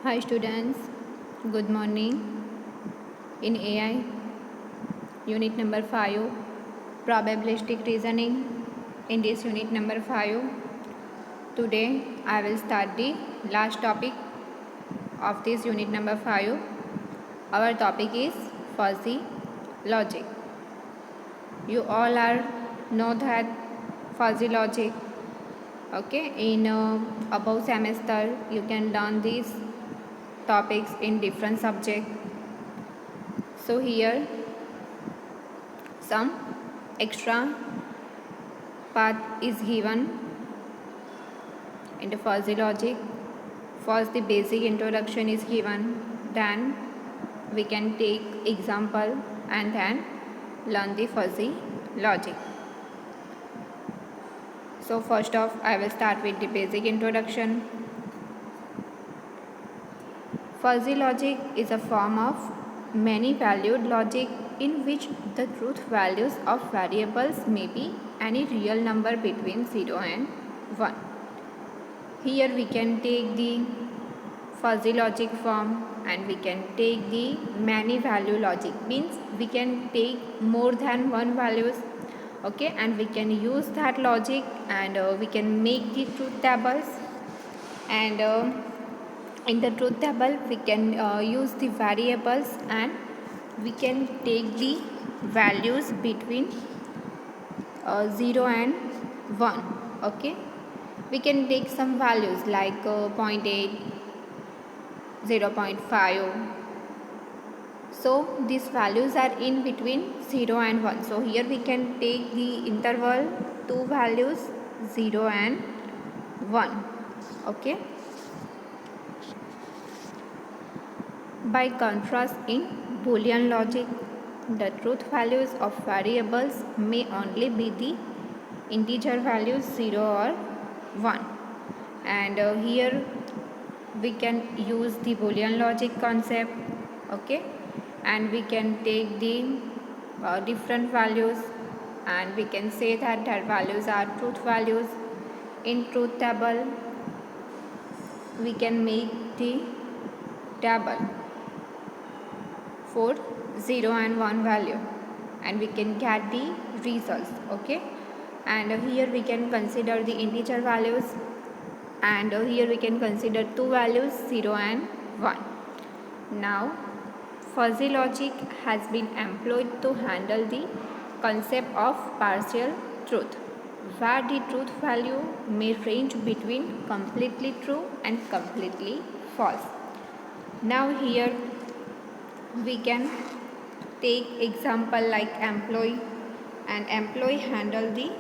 Hi students, good morning. In AI, unit number 5, probabilistic reasoning. In this unit number 5, today I will start the last topic of this unit number 5. Our topic is fuzzy logic. You all are know that fuzzy logic. Okay, in above semester you can learn these topics in different subjects. So here some extra path is given in the fuzzy logic. First the basic introduction is given, then we can take example and then learn the fuzzy logic. So first off I will start with the basic introduction. Fuzzy logic is a form of many valued logic in which the truth values of variables may be any real number between 0 and 1. Here we can take the fuzzy logic form and we can take the many value logic, means we can take more than one values, okay, and we can use that logic and we can make the truth tables, and in the truth table we can use the variables and we can take the values between 0 and 1. Okay, we can take some values like 0.8, 0.5. So these values are in between 0 and 1. So here we can take the interval two values 0 and 1. Okay. By contrast, in Boolean logic, the truth values of variables may only be the integer values 0 or 1. And here we can use the Boolean logic concept, okay, and we can take the different values and we can say that values are truth values. In truth table we can make the table for 0 and 1 value and we can get the results, okay, and here we can consider the integer values, and here we can consider two values 0 and 1. Now fuzzy logic has been employed to handle the concept of partial truth, where the truth value may range between completely true and completely false. Now here we can take example like employee, and employee handle the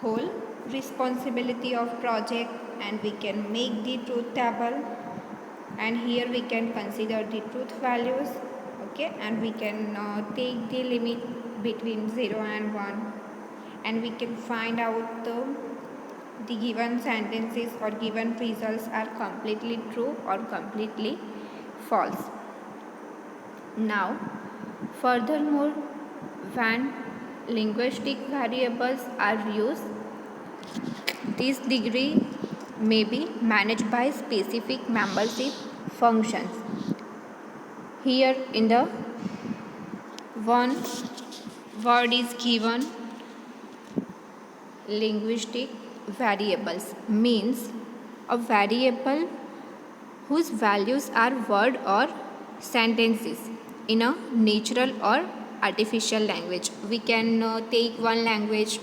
whole responsibility of project and we can make the truth table, and here we can consider the truth values, okay, and we can take the limit between 0 and 1 and we can find out the given sentences or given results are completely true or completely false. Now, furthermore, when linguistic variables are used, this degree may be managed by specific membership functions. Here in the one word is given linguistic variables, means a variable whose values are word or sentences in a natural or artificial language. We can take one language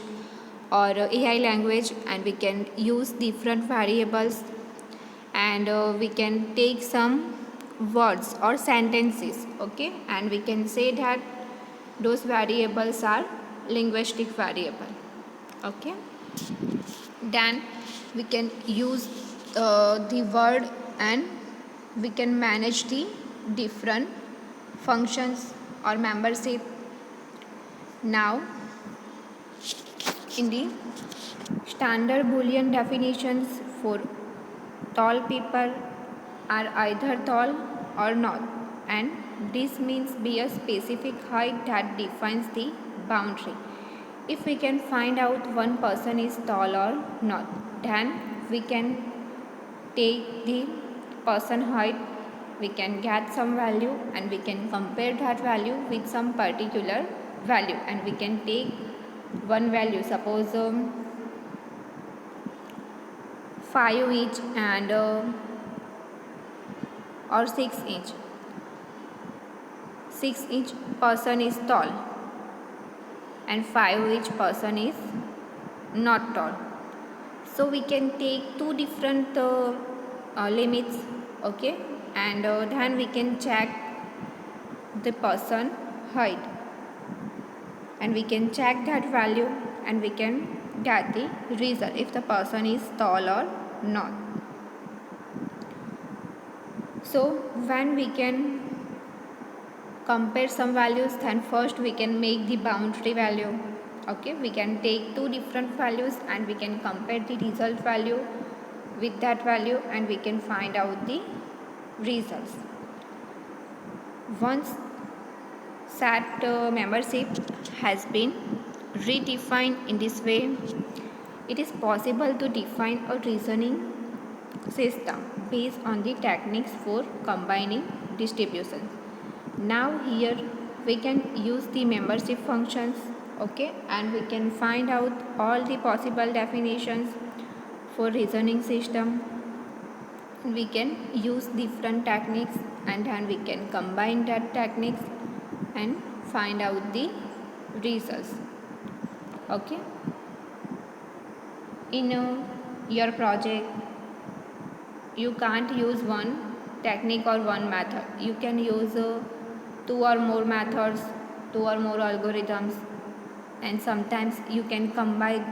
or AI language and we can use different variables, and we can take some words or sentences, okay, and we can say that those variables are linguistic variable, okay. Then we can use the word and we can manage the different functions or membership. Now in the standard Boolean definitions for tall people are either tall or not, and this means be a specific height that defines the boundary. If we can find out one person is tall or not, then we can take the person height, we can get some value and we can compare that value with some particular value, and we can take one value, suppose 5 inch and or 6 inch. 6 inch person is tall and 5 inch person is not tall. So we can take two different limits, okay, and then we can check the person height and we can check that value and we can get the result if the person is tall or not. So when we can compare some values, then first we can make the boundary value, okay. We can take two different values and we can compare the result value with that value and we can find out the results. Once SAT membership has been redefined in this way, it is possible to define a reasoning system based on the techniques for combining distributions. Now here we can use the membership functions, okay, and we can find out all the possible definitions for reasoning system. We can use different techniques and then we can combine that techniques and find out the results, okay. In your project you can't use one technique or one method. You can use two or more methods, two or more algorithms, and sometimes you can combine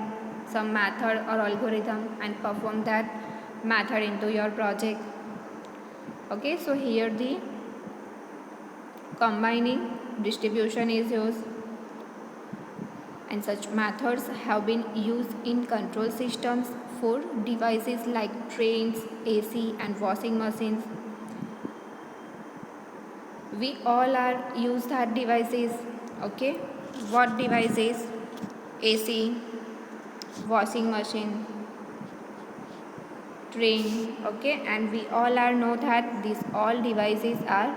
some method or algorithm and perform that method into your project, okay. So here the combining distribution is used, and such methods have been used in control systems for devices like trains, AC and washing machines. We all are use that devices, okay. What devices? AC, washing machine, train, okay, and we all are know that these all devices are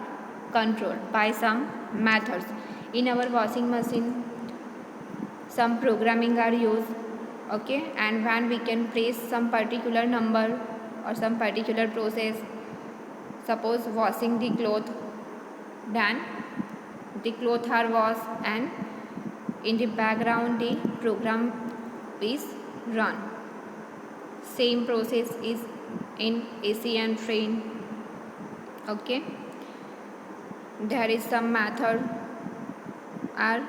controlled by some methods. In our washing machine some programming are used, okay, and when we can press some particular number or some particular process, suppose washing the cloth, then the cloth are washed and in the background the program is run. Same process is in AC and train, okay. There is some method are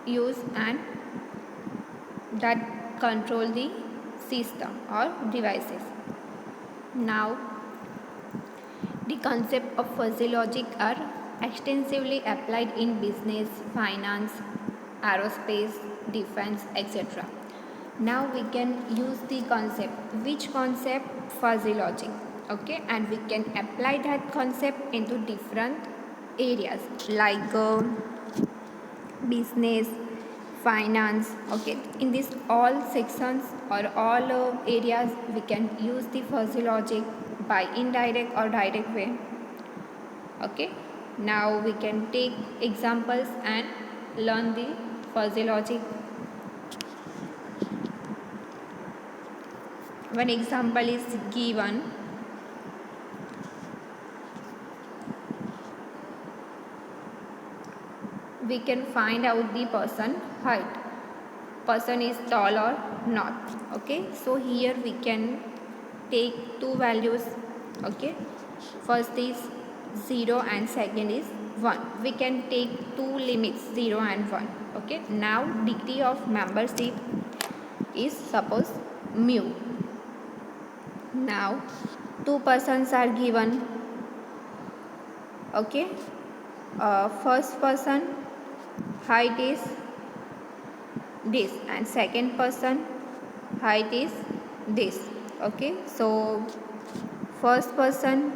used and that control the system or devices. Now the concept of fuzzy logic are extensively applied in business, finance, aerospace, defense, etc. Now we can use the concept. Which concept? Fuzzy logic, okay, and we can apply that concept into different areas like business, finance, okay. In this all sections or all areas we can use the fuzzy logic by indirect or direct way, okay. Now we can take examples and learn the fuzzy logic. One example is given. We can find out the person height. Person is tall or not, okay. So here we can take two values, okay. First is 0 and second is 1. We can take two limits, 0 and 1, okay. Now degree of membership is suppose mu. Now two persons are given, okay. First person height is this and second person height is this, okay. So first person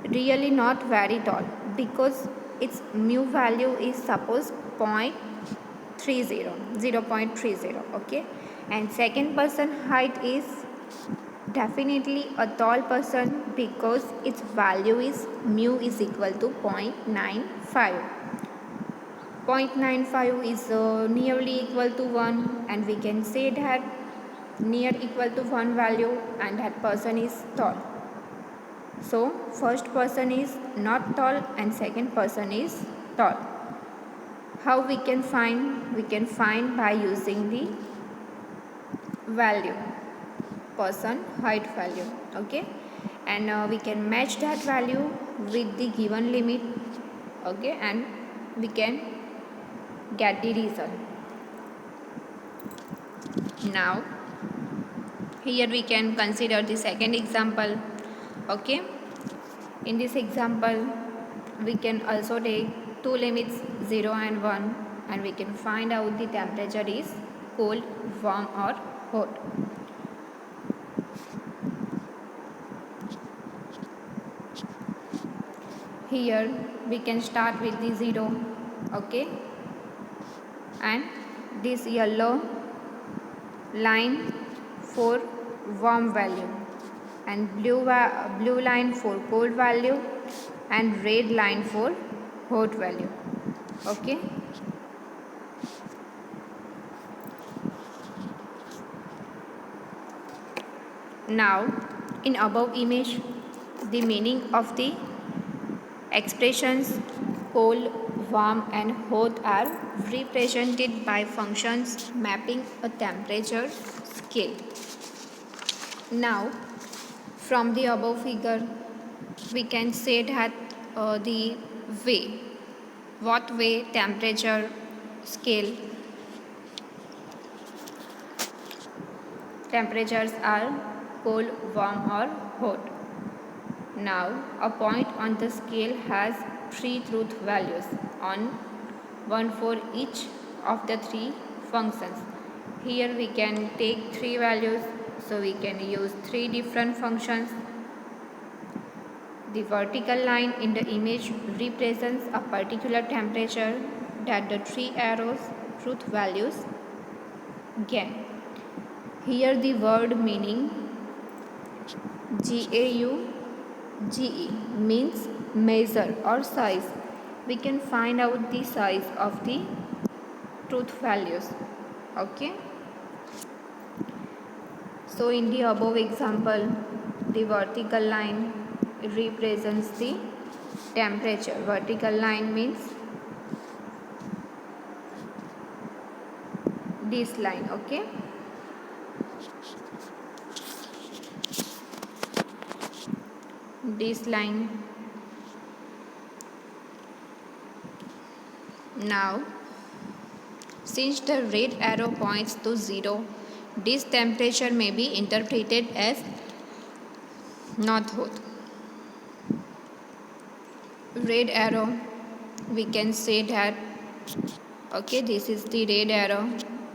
really not very tall because its mu value is suppose 0.30, okay, and second person height is Definitely a tall person because its value is mu is equal to 0.95. 0.95 is nearly equal to 1, and we can say that near equal to 1 value and that person is tall. So first person is not tall and second person is tall. How we can find? We can find by using the value, person height value, okay, and we can match that value with the given limit, okay, and we can get the result. Now here we can consider the second example, okay. In this example we can also take two limits 0 and 1, and we can find out the temperature is cold, warm or hot. Here we can start with the 0, okay, and this yellow line for warm value, and blue line for cold value, and red line for hot value, okay. Now in above image, the meaning of the expressions cold, warm and hot are represented by functions mapping a temperature scale. Now from the above figure we can say that the way, what way temperature scale temperatures are cold, warm or hot. Now a point on the scale has three truth values, on one for each of the three functions. Here we can take three values, so we can use three different functions. The vertical line in the image represents a particular temperature that the three arrows truth values gain. Here the word meaning GAUGE means measure or size. We can find out the size of the truth values, okay. So in the above example, the vertical line represents the temperature. Vertical line means this line, okay. This line. Now since the red arrow points to 0, this temperature may be interpreted as not hot. Red arrow, we can say that, okay, this is the red arrow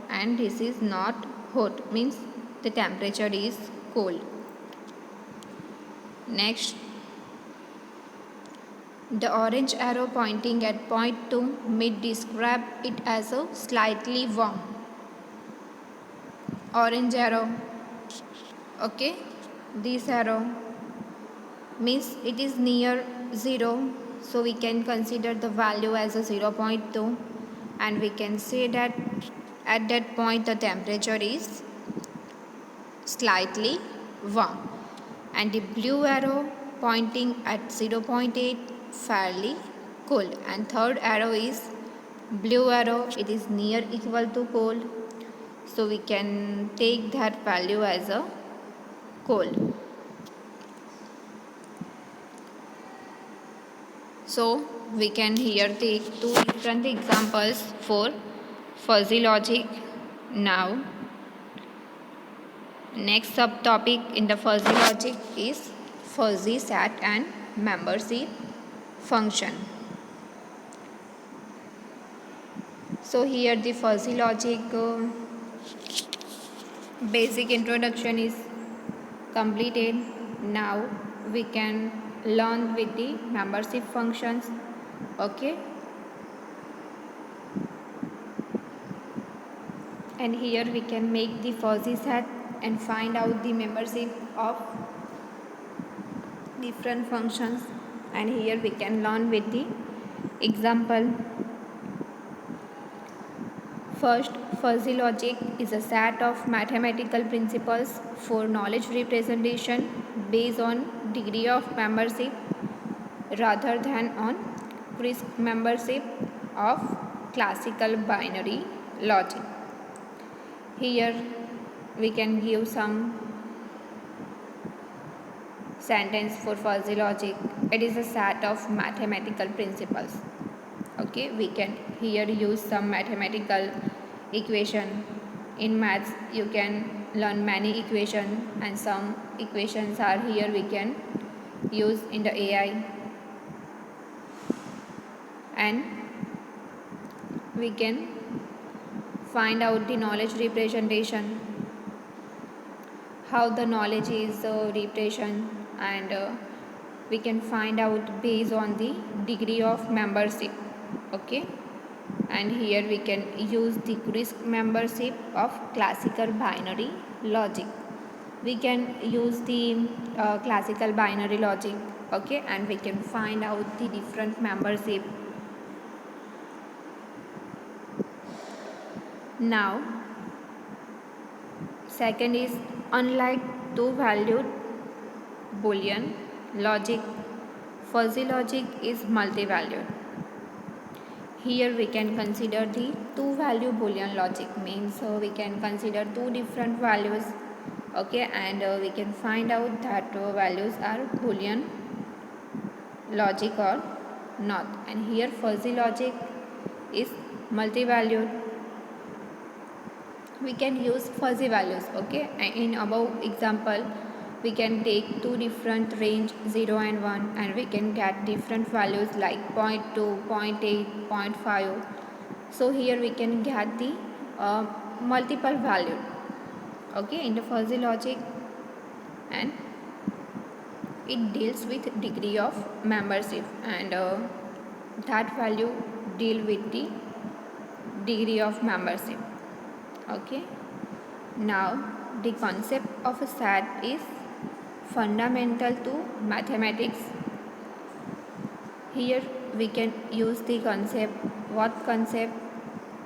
and this is not hot, means the temperature is cold. Next, the orange arrow pointing at point 2 may describe it as a slightly warm. Orange arrow, okay, this arrow means it is near 0, so we can consider the value as a 0.2, and we can say that at that point the temperature is slightly warm. And the blue arrow pointing at 0.8, fairly cold, and third arrow is blue arrow, it is near equal to cold, so we can take that value as a cold. So we can here take two different examples for fuzzy logic. Now next subtopic in the fuzzy logic is fuzzy set and membership function. So here the fuzzy logic basic introduction is completed. Now we can learn with the membership functions, okay. And here we can make the fuzzy set and find out the membership of different functions. And here we can learn with the example. First, fuzzy logic is a set of mathematical principles for knowledge representation based on degree of membership rather than on crisp membership of classical binary logic. Here we can give some sentence for fuzzy logic. It is a set of mathematical principles. Okay, we can here use some mathematical equation. In maths you can learn many equation, and some equations are here we can use in the AI, and we can find out the knowledge representation, how the knowledge is represented, and we can find out based on the degree of membership. Okay, and here we can use the crisp membership of classical binary logic. We can use the classical binary logic. Okay, and we can find out the different membership. Now second is, unlike two valued Boolean logic, fuzzy logic is multi-valued. Here we can consider the two-value Boolean logic, means we can consider two different values. Okay, and we can find out that values are Boolean logic or not. And here fuzzy logic is multi-valued. We can use fuzzy values. Okay, and in above example we can take two different range 0 and 1, and we can get different values like 0.2, 0.8, 0.5. So here we can get the multiple value, okay, in the fuzzy logic, and it deals with degree of membership, and that value deal with the degree of membership. Okay, now the concept of a set is fundamental to mathematics. Here we can use the concept. What concept?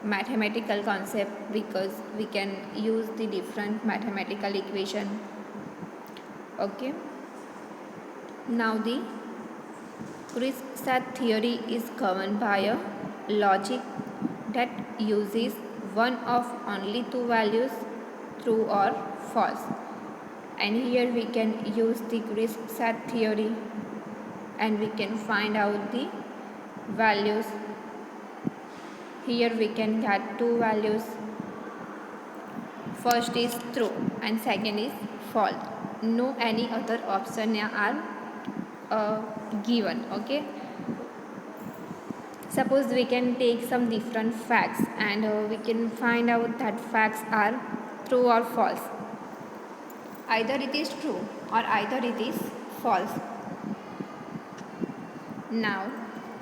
Mathematical concept, because we can use the different mathematical equation. Okay, now the crisp set theory is governed by a logic that uses one of only two values, true or false. And here we can use the crisp set theory, and we can find out the values. Here we can get two values. First is true and second is false. No any other option are given. Okay, suppose we can take some different facts, and we can find out that facts are true or false. Either it is true or either it is false. Now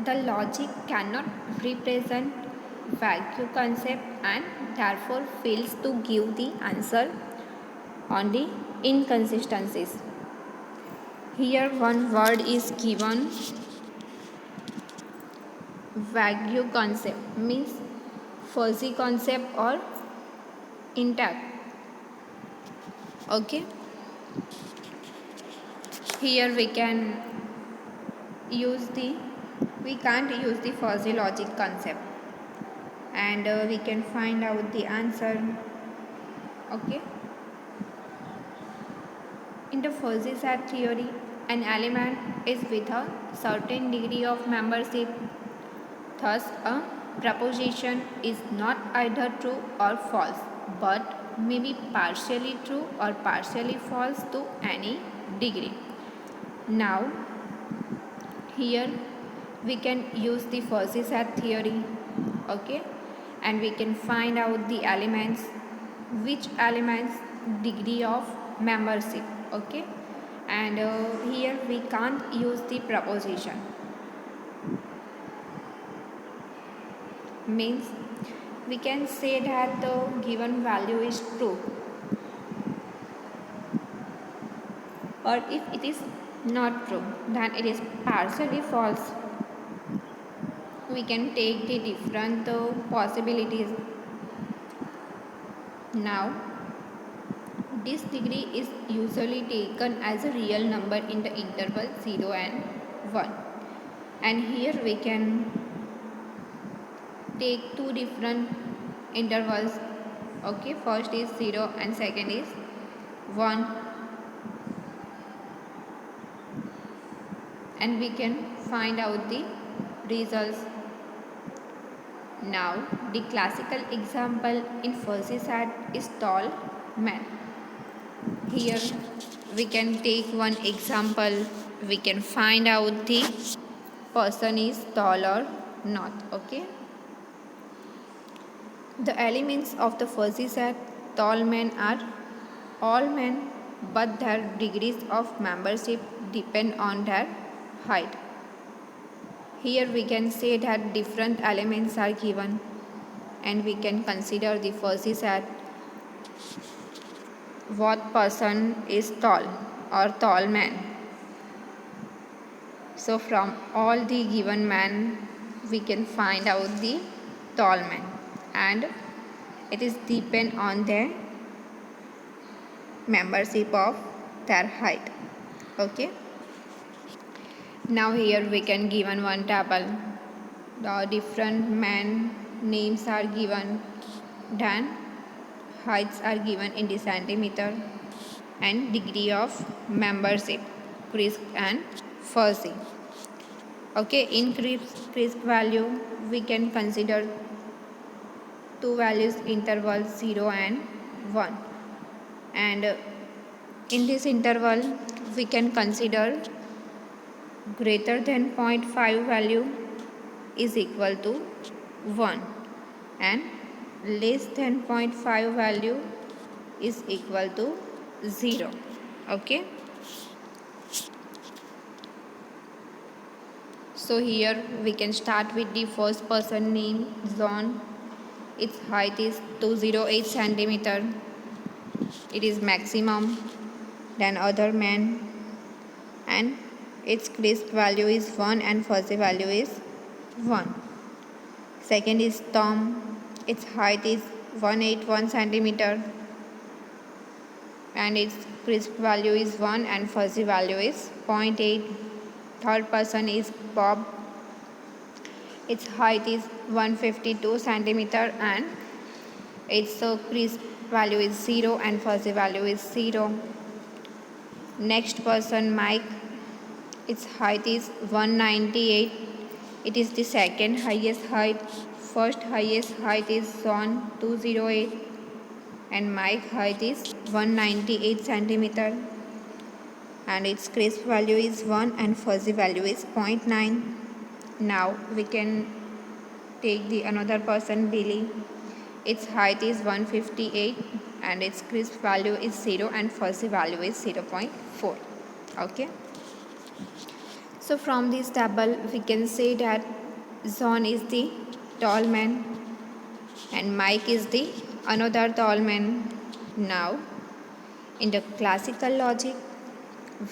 the logic cannot represent vague concept, and therefore fails to give the answer on the inconsistencies. Here one word is given, vague concept, means fuzzy concept or intact. Okay, here we can't use the fuzzy logic concept, and we can find out the answer. Okay, in the fuzzy set theory, an element is with a certain degree of membership. Thus a proposition is not either true or false, but may be partially true or partially false to any degree. Now here we can use the fuzzy set theory. Okay, and we can find out the elements, which elements degree of membership. Okay, and here we can't use the proposition, means we can say that the given value is true, or if it is not true, then it is partially false. We can take the different possibilities. Now, this degree is usually taken as a real number in the interval 0 and 1. And here we can take two different intervals. Okay, first is 0 and second is 1. And we can find out the results. Now, the classical example in fuzzy set is tall man. Here we can take one example. We can find out the person is tall or not. Okay. The elements of the fuzzy set tall men are all men, but their degrees of membership depend on their height. Here we can say that different elements are given and we can consider the fuzzy set. What person is tall or tall man? So from all the given men we can find out the tall man, and it is depend on their membership of their height. Okay. Now here we can given one table. The different men names are given, then heights are given in the centimeter, and degree of membership, crisp and fuzzy. Okay, in crisp value we can consider two values interval 0 and 1, and in this interval we can consider greater than 0.5 value is equal to 1 and less than 0.5 value is equal to 0. Okay. So here we can start with the first person name John. Its height is 208 centimeter. It is maximum than other men, and its crisp value is 1 and fuzzy value is 1. Second is Tom. Its height is 181 centimeter and its crisp value is 1 and fuzzy value is 0.8. Third person is Bob. Its height is 152 centimeter and its crisp value is 0 and fuzzy value is 0. Next person Mike. Its height is 198. It is the second highest height. First highest height is John 208 and Mike height is 198 centimeter and its crisp value is 1 and fuzzy value is 0.9. Now we can take the another person Billy. Its height is 158 and its crisp value is 0 and fuzzy value is 0.4. Okay. So from this table we can say that John is the tall man and Mike is the another tall man. Now in the classical logic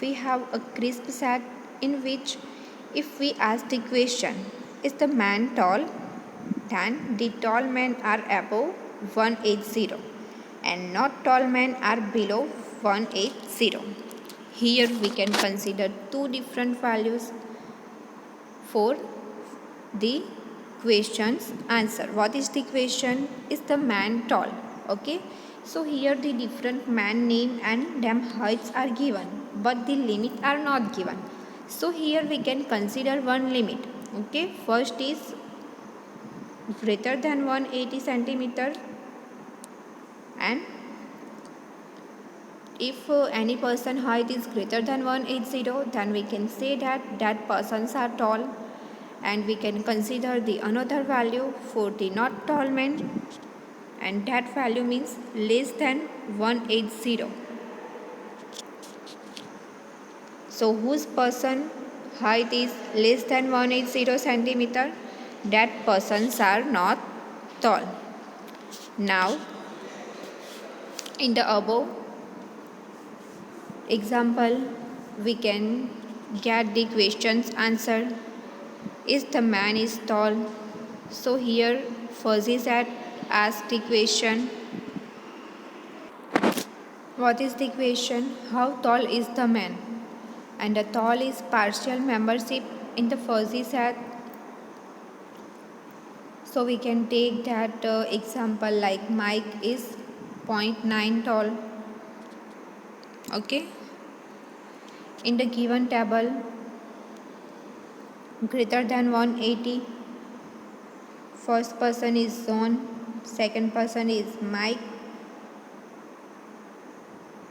we have a crisp set in which if we ask the question, is the man tall? Then the tall men are above 180 and not tall men are below 180. Here we can consider two different values for the question's answer. What is the question? Is the man tall? Okay. So here the different man name and them heights are given, but the limits are not given. So here we can consider one limit. Okay. First is greater than 180 centimeter, and if any person height is greater than 180, then we can say that persons are tall, and we can consider the another value for the not tall men, and that value means less than 180. So whose person height is less than 180 centimeter, that persons are not tall. Now in the above example we can get the question's answer. Is the man is tall? So here Fuzzy Sat asked the question. What is the question? How tall is the man? And the tall is partial membership in the Fuzzy Sat. So we can take that example like Mike is 0.9 tall. Okay. In the given table, greater than 180, first person is John, second person is Mike,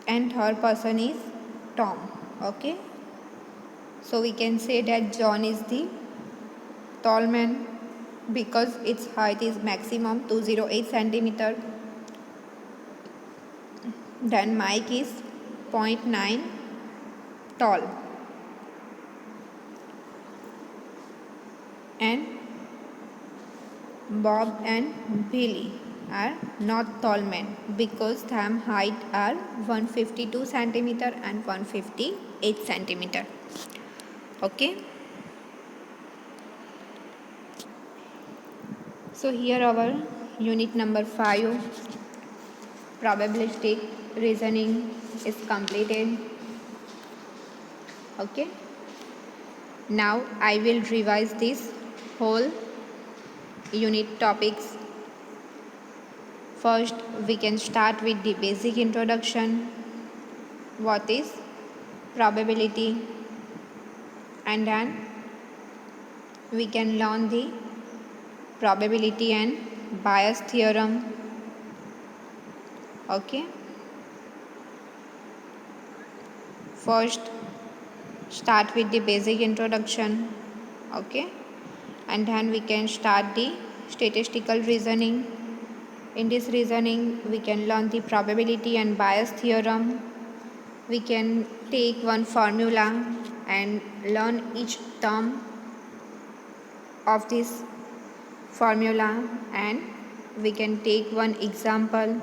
and third person is Tom. Okay. So we can say that John is the tall man because its height is maximum 208 centimeter. Then Mike is 0.9 tall. And Bob and Billy are not tall men because their height are 152 centimeter and 158 centimeter. Okay. So here our unit number 5, probabilistic reasoning, is completed. Okay. Now I will revise this whole unit topics. First, we can start with the basic introduction. What is probability? And then we can learn the probability and bias theorem. Okay. First, start with the basic introduction. Okay. And then we can start the statistical reasoning. In this reasoning, we can learn the probability and bias theorem. We can take one formula and learn each term of this formula, and we can take one example,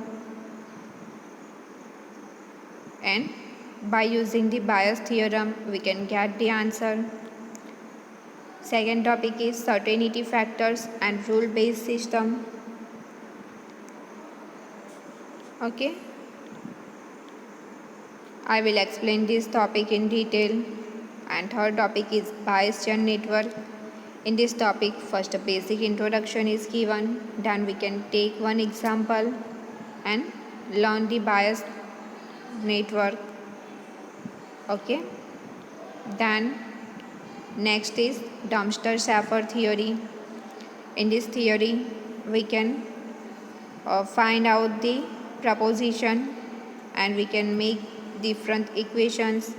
and by using the bias theorem we can get the answer. Second topic is certainty factors and rule based system. Okay. I will explain this topic in detail. And third topic is Bayesian network. In this topic, first a basic introduction is given, then we can take one example and learn the Bayes network. Okay. Then next is Dumpster-Shaffer theory. In this theory, we can find out the proposition and we can make different equations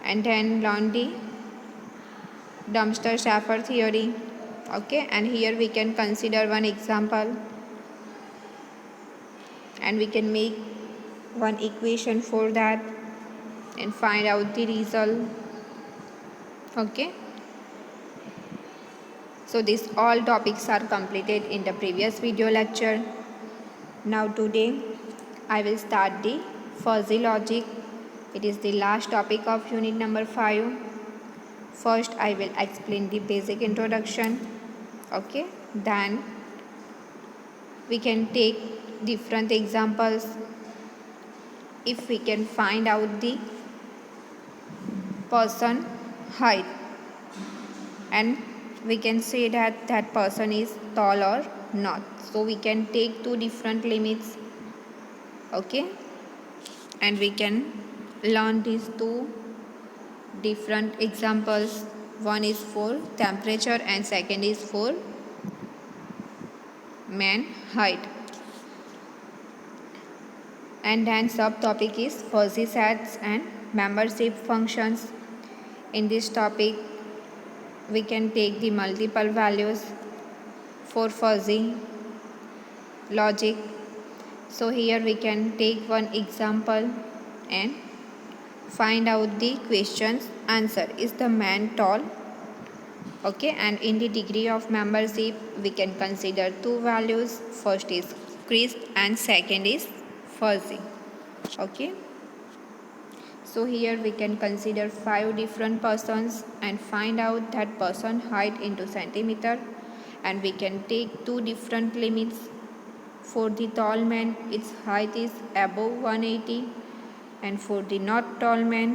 and then learn the Dumpster-Shaffer theory. Okay, and here we can consider one example and we can make one equation for that and find out the result. Okay. So these all topics are completed in the previous video lecture. Now today I will start the fuzzy logic. It is the last topic of unit number 5. First I will explain the basic introduction. Okay. Then we can take different examples if we can find out the person height and we can say that that person is tall or not. So we can take two different limits. Okay. And we can learn these two different examples. One is for temperature and second is for man height. And then subtopic is fuzzy sets and membership functions. In this topic we can take the multiple values for fuzzy logic. So here we can take one example and find out the question's answer. Is the man tall? Okay, and in the degree of membership we can consider two values. First is crisp and second is fuzzy. Okay. So here we can consider 5 different persons and find out that person height into centimeter, and we can take 2 different limits. For the tall man, its height is above 180, and for the not tall man,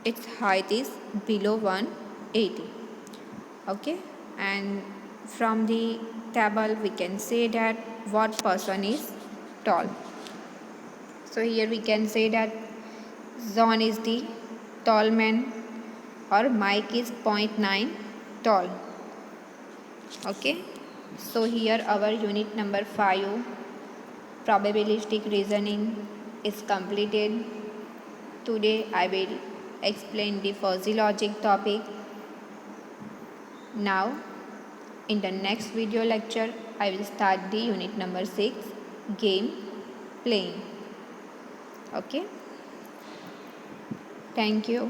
its height is below 180. Okay, and from the table we can say that what person is tall. So here we can say that John is the tall man, or Mike is 0.9 tall. Okay, so here our unit number 5, probabilistic reasoning, is completed. Today I will explain the fuzzy logic topic. Now in the next video lecture I will start the unit number 6, game playing. Okay, thank you.